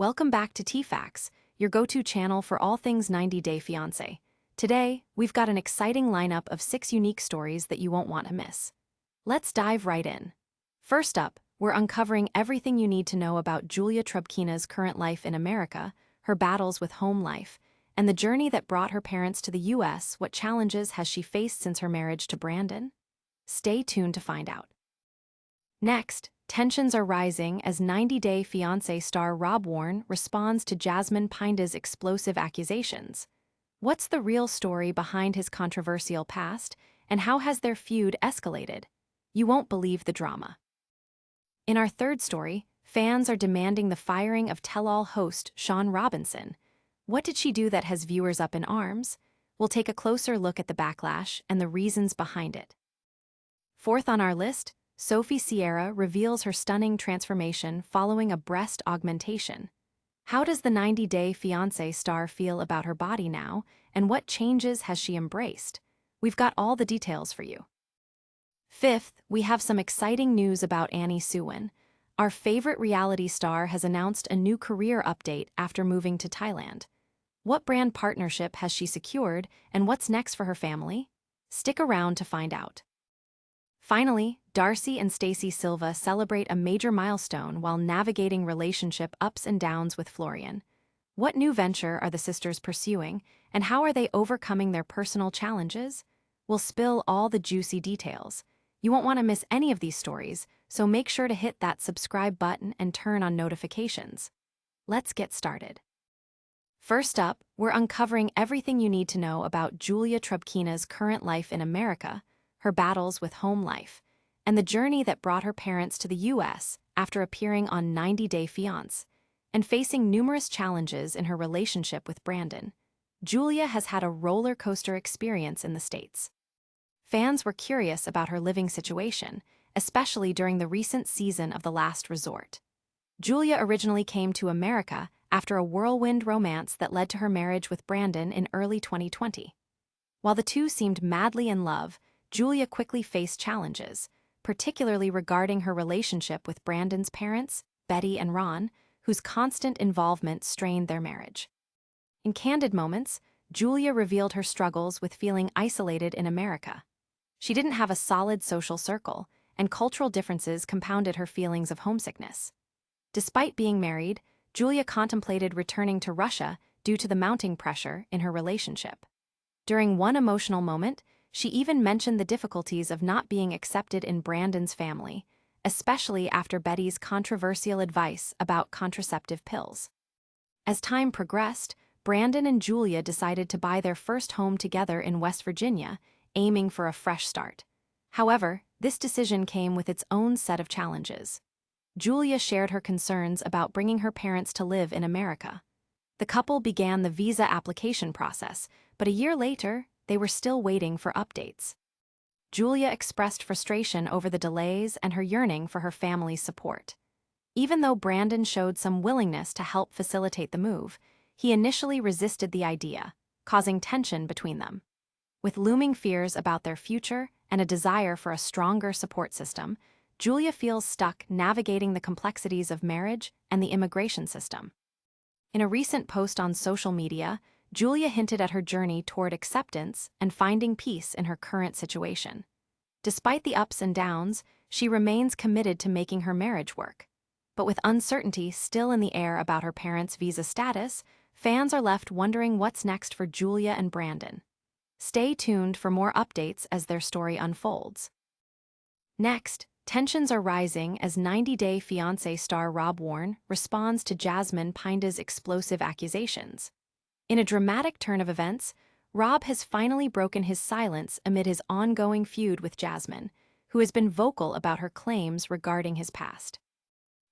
Welcome back to T-Facts, your go-to channel for all things 90 Day Fiancé. Today, we've got an exciting lineup of 6 unique stories that you won't want to miss. Let's dive right in. First up, we're uncovering everything you need to know about Julia Trubkina's current life in America, her battles with home life, and the journey that brought her parents to the U.S. What challenges has she faced since her marriage to Brandon? Stay tuned to find out. Next, tensions are rising as 90 Day Fiancé star Rob Warne responds to Jasmine Pineda's explosive accusations. What's the real story behind his controversial past, and how has their feud escalated? You won't believe the drama. In our third story, fans are demanding the firing of tell-all host Shaun Robinson. What did she do that has viewers up in arms? We'll take a closer look at the backlash and the reasons behind it. Fourth on our list, Sophie Sierra reveals her stunning transformation following a breast augmentation. How does the 90 Day Fiancé star feel about her body now, and what changes has she embraced? We've got all the details for you. Fifth, we have some exciting news about Annie Suwan. Our favorite reality star has announced a new career update after moving to Thailand. What brand partnership has she secured, and what's next for her family? Stick around to find out. Finally, Darcey and Stacey Silva celebrate a major milestone while navigating relationship ups and downs with Florian. What new venture are the sisters pursuing, and how are they overcoming their personal challenges? We'll spill all the juicy details. You won't want to miss any of these stories, so make sure to hit that subscribe button and turn on notifications. Let's get started. First up, we're uncovering everything you need to know about Julia Trubkina's current life in America, her battles with home life, and the journey that brought her parents to the U.S. after appearing on 90 Day Fiancé and facing numerous challenges in her relationship with Brandon. Julia has had a roller coaster experience in the States. Fans were curious about her living situation, especially during the recent season of The Last Resort. Julia originally came to America after a whirlwind romance that led to her marriage with Brandon in early 2020. While the two seemed madly in love, Julia quickly faced challenges, particularly regarding her relationship with Brandon's parents, Betty and Ron, whose constant involvement strained their marriage. In candid moments, Julia revealed her struggles with feeling isolated in America. She didn't have a solid social circle, and cultural differences compounded her feelings of homesickness. Despite being married, Julia contemplated returning to Russia due to the mounting pressure in her relationship. During one emotional moment, she even mentioned the difficulties of not being accepted in Brandon's family, especially after Betty's controversial advice about contraceptive pills. As time progressed, Brandon and Julia decided to buy their first home together in West Virginia, aiming for a fresh start. However, this decision came with its own set of challenges. Julia shared her concerns about bringing her parents to live in America. The couple began the visa application process, but a year later, they were still waiting for updates. Julia expressed frustration over the delays and her yearning for her family's support. Even though Brandon showed some willingness to help facilitate the move, he initially resisted the idea, causing tension between them. With looming fears about their future and a desire for a stronger support system, Julia feels stuck navigating the complexities of marriage and the immigration system. In a recent post on social media, Julia hinted at her journey toward acceptance and finding peace in her current situation. Despite the ups and downs, she remains committed to making her marriage work. But with uncertainty still in the air about her parents' visa status, fans are left wondering what's next for Julia and Brandon. Stay tuned for more updates as their story unfolds. Next, tensions are rising as 90 Day Fiancé star Rob Warne responds to Jasmine Pineda's explosive accusations. In a dramatic turn of events, Rob has finally broken his silence amid his ongoing feud with Jasmine, who has been vocal about her claims regarding his past.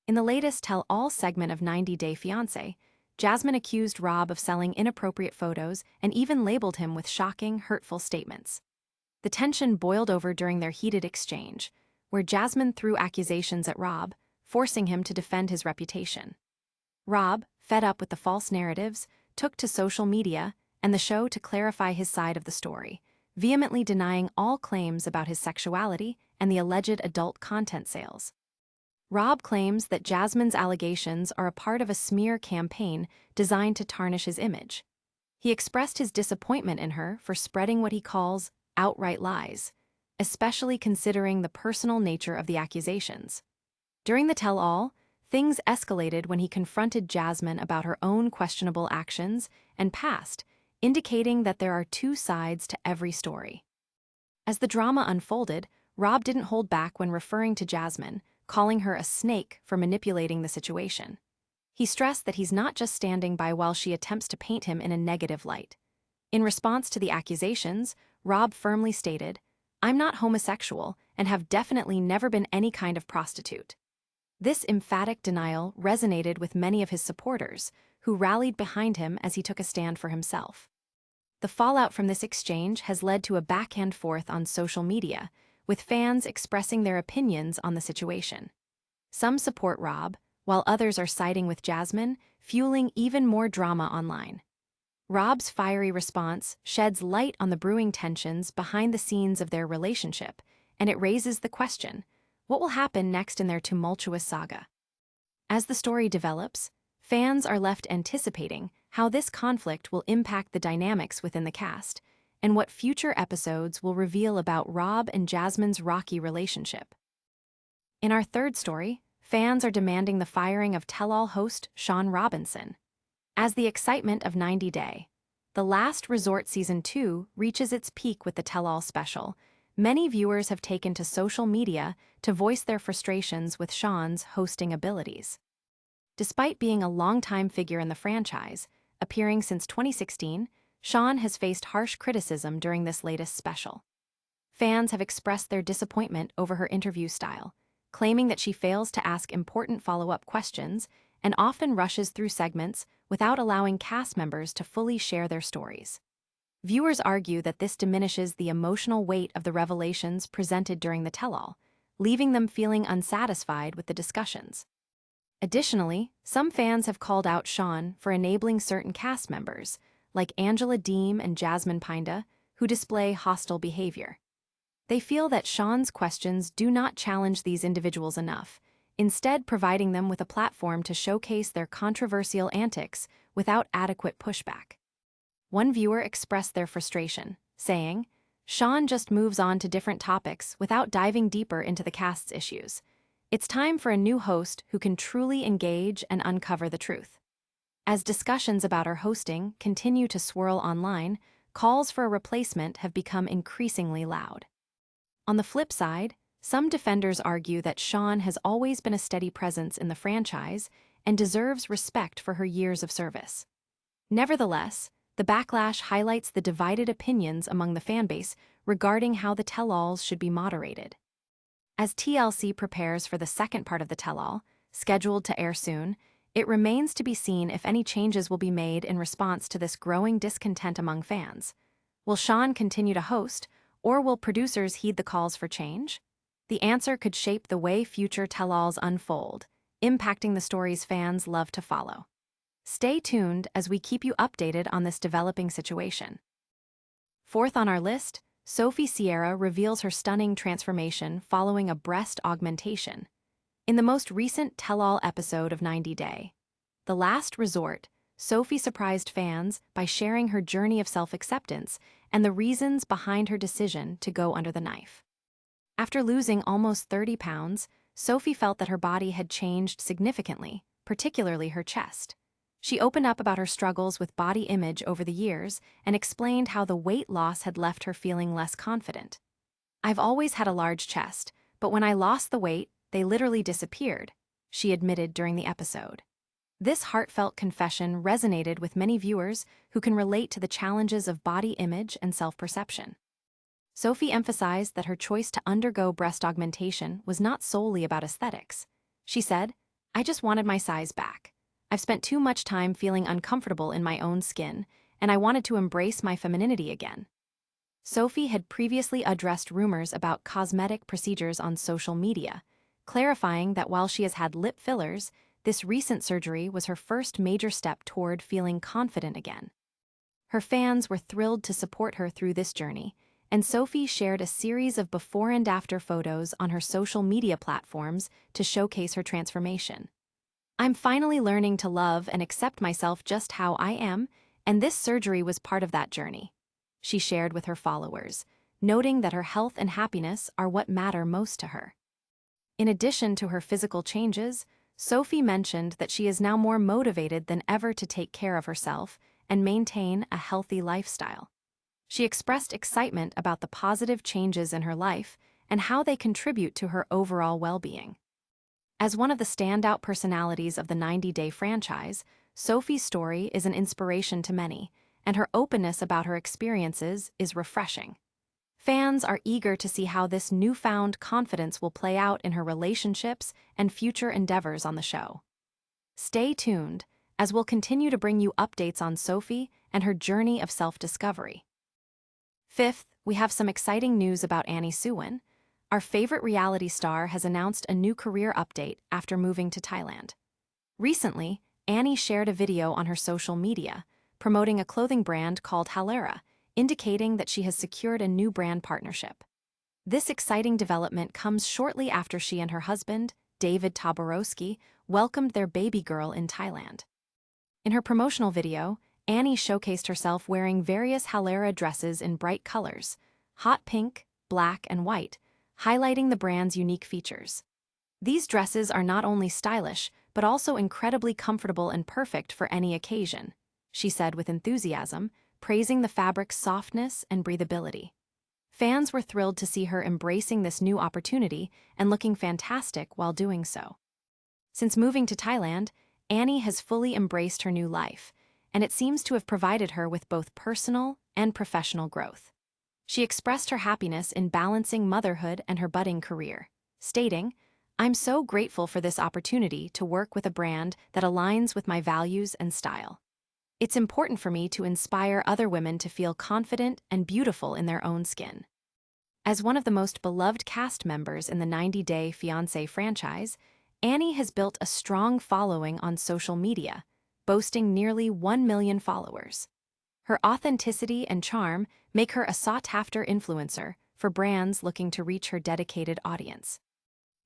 In the latest tell-all segment of 90 Day Fiancé, Jasmine accused Rob of selling inappropriate photos and even labeled him with shocking, hurtful statements. The tension boiled over during their heated exchange, where Jasmine threw accusations at Rob, forcing him to defend his reputation. Rob, fed up with the false narratives, took to social media and the show to clarify his side of the story, vehemently denying all claims about his sexuality and the alleged adult content sales. Rob claims that Jasmine's allegations are a part of a smear campaign designed to tarnish his image. He expressed his disappointment in her for spreading what he calls outright lies, especially considering the personal nature of the accusations. During the tell-all, things escalated when he confronted Jasmine about her own questionable actions and past, indicating that there are two sides to every story. As the drama unfolded, Rob didn't hold back when referring to Jasmine, calling her a snake for manipulating the situation. He stressed that he's not just standing by while she attempts to paint him in a negative light. In response to the accusations, Rob firmly stated, "I'm not homosexual and have definitely never been any kind of prostitute." This emphatic denial resonated with many of his supporters, who rallied behind him as he took a stand for himself. The fallout from this exchange has led to a back-and-forth on social media, with fans expressing their opinions on the situation. Some support Rob, while others are siding with Jasmine, fueling even more drama online. Rob's fiery response sheds light on the brewing tensions behind the scenes of their relationship, and it raises the question, what will happen next in their tumultuous saga? As the story develops, fans are left anticipating how this conflict will impact the dynamics within the cast, and what future episodes will reveal about Rob and Jasmine's rocky relationship. In our third story, fans are demanding the firing of tell-all host Shaun Robinson. As the excitement of 90 Day, The Last Resort Season 2 reaches its peak with the tell-all special, many viewers have taken to social media to voice their frustrations with Shaun's hosting abilities. Despite being a longtime figure in the franchise, appearing since 2016, Shaun has faced harsh criticism during this latest special. Fans have expressed their disappointment over her interview style, claiming that she fails to ask important follow-up questions and often rushes through segments without allowing cast members to fully share their stories. Viewers argue that this diminishes the emotional weight of the revelations presented during the tell-all, leaving them feeling unsatisfied with the discussions. Additionally, some fans have called out Shaun for enabling certain cast members, like Angela Deem and Jasmine Pineda, who display hostile behavior. They feel that Shaun's questions do not challenge these individuals enough, instead providing them with a platform to showcase their controversial antics without adequate pushback. One viewer expressed their frustration, saying, "Shaun just moves on to different topics without diving deeper into the cast's issues. It's time for a new host who can truly engage and uncover the truth." As discussions about her hosting continue to swirl online, calls for a replacement have become increasingly loud. On the flip side, some defenders argue that Shaun has always been a steady presence in the franchise and deserves respect for her years of service. Nevertheless, the backlash highlights the divided opinions among the fanbase regarding how the tell-alls should be moderated. As TLC prepares for the second part of the tell-all, scheduled to air soon, it remains to be seen if any changes will be made in response to this growing discontent among fans. Will Shaun continue to host, or will producers heed the calls for change? The answer could shape the way future tell-alls unfold, impacting the stories fans love to follow. Stay tuned as we keep you updated on this developing situation. Fourth on our list, Sophie Sierra reveals her stunning transformation following a breast augmentation. In the most recent tell-all episode of 90 Day, The Last Resort, Sophie surprised fans by sharing her journey of self-acceptance and the reasons behind her decision to go under the knife. After losing almost 30 pounds, Sophie felt that her body had changed significantly, particularly her chest. She opened up about her struggles with body image over the years and explained how the weight loss had left her feeling less confident. "I've always had a large chest, but when I lost the weight, they literally disappeared," she admitted during the episode. This heartfelt confession resonated with many viewers who can relate to the challenges of body image and self-perception. Sophie emphasized that her choice to undergo breast augmentation was not solely about aesthetics. She said, "I just wanted my size back. I've spent too much time feeling uncomfortable in my own skin, and I wanted to embrace my femininity again." Sophie had previously addressed rumors about cosmetic procedures on social media, clarifying that while she has had lip fillers, this recent surgery was her first major step toward feeling confident again. Her fans were thrilled to support her through this journey, and Sophie shared a series of before and after photos on her social media platforms to showcase her transformation. "I'm finally learning to love and accept myself just how I am, and this surgery was part of that journey," she shared with her followers, noting that her health and happiness are what matter most to her. In addition to her physical changes, Sophie mentioned that she is now more motivated than ever to take care of herself and maintain a healthy lifestyle. She expressed excitement about the positive changes in her life and how they contribute to her overall well-being. As one of the standout personalities of the 90-Day franchise, Sophie's story is an inspiration to many, and her openness about her experiences is refreshing. Fans are eager to see how this newfound confidence will play out in her relationships and future endeavors on the show. Stay tuned, as we'll continue to bring you updates on Sophie and her journey of self-discovery. Fifth, we have some exciting news about Annie Suwan. Our favorite reality star has announced a new career update after moving to Thailand. Recently, Annie shared a video on her social media, promoting a clothing brand called Halera, indicating that she has secured a new brand partnership. This exciting development comes shortly after she and her husband, David Taborowski, welcomed their baby girl in Thailand. In her promotional video, Annie showcased herself wearing various Halera dresses in bright colors, hot pink, black, and white, highlighting the brand's unique features. These dresses are not only stylish, but also incredibly comfortable and perfect for any occasion, she said with enthusiasm, praising the fabric's softness and breathability. Fans were thrilled to see her embracing this new opportunity and looking fantastic while doing so. Since moving to Thailand, Annie has fully embraced her new life, and it seems to have provided her with both personal and professional growth. She expressed her happiness in balancing motherhood and her budding career, stating, "I'm so grateful for this opportunity to work with a brand that aligns with my values and style. It's important for me to inspire other women to feel confident and beautiful in their own skin." As one of the most beloved cast members in the 90-Day Fiance franchise, Annie has built a strong following on social media, boasting nearly 1 million followers. Her authenticity and charm make her a sought-after influencer for brands looking to reach her dedicated audience.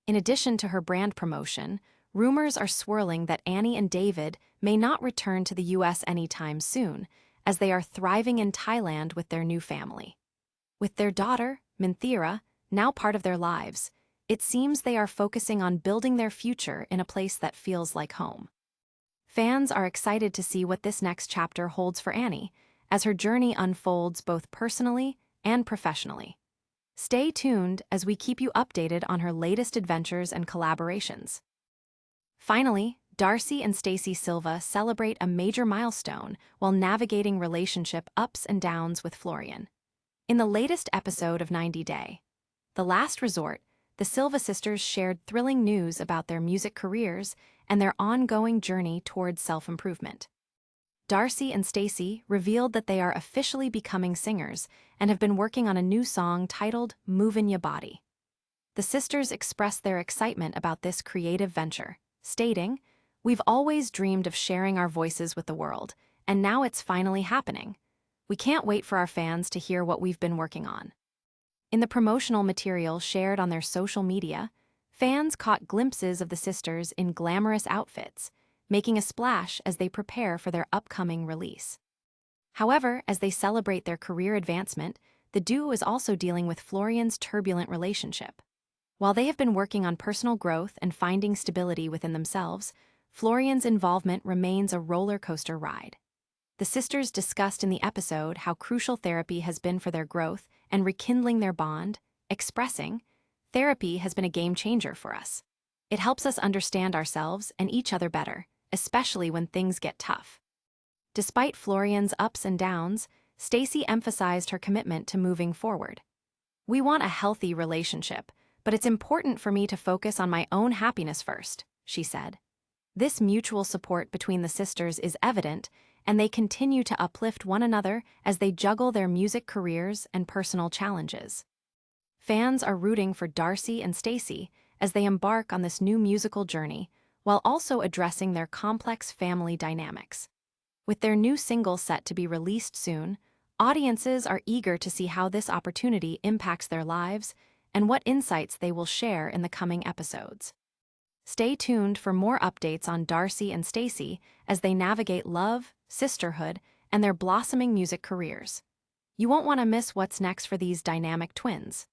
In addition to her brand promotion, rumors are swirling that Annie and David may not return to the US anytime soon, as they are thriving in Thailand with their new family. With their daughter, Minthira, now part of their lives, it seems they are focusing on building their future in a place that feels like home. Fans are excited to see what this next chapter holds for Annie, as her journey unfolds both personally and professionally. Stay tuned as we keep you updated on her latest adventures and collaborations. Finally, Darcey and Stacey Silva celebrate a major milestone while navigating relationship ups and downs with Florian. In the latest episode of 90-Day, The Last Resort, the Silva sisters shared thrilling news about their music careers and their ongoing journey towards self-improvement. Darcey and Stacey revealed that they are officially becoming singers and have been working on a new song titled "Movin' Ya Body." The sisters expressed their excitement about this creative venture, stating, "We've always dreamed of sharing our voices with the world, and now it's finally happening. We can't wait for our fans to hear what we've been working on." In the promotional material shared on their social media, fans caught glimpses of the sisters in glamorous outfits, making a splash as they prepare for their upcoming release. However, as they celebrate their career advancement, the duo is also dealing with Florian's turbulent relationship. While they have been working on personal growth and finding stability within themselves, Florian's involvement remains a roller coaster ride. The sisters discussed in the episode how crucial therapy has been for their growth and rekindling their bond, expressing, "Therapy has been a game changer for us. It helps us understand ourselves and each other better, especially when things get tough." Despite Florian's ups and downs, Stacey emphasized her commitment to moving forward. "We want a healthy relationship, but it's important for me to focus on my own happiness first," she said. This mutual support between the sisters is evident, and they continue to uplift one another as they juggle their music careers and personal challenges. Fans are rooting for Darcey and Stacey as they embark on this new musical journey, while also addressing their complex family dynamics. With their new single set to be released soon, Audiences are eager to see how this opportunity impacts their lives and what insights they will share in the coming episodes. Stay tuned for more updates on Darcey and Stacey as they navigate love, sisterhood, and their blossoming music careers. You won't want to miss what's next for these dynamic twins.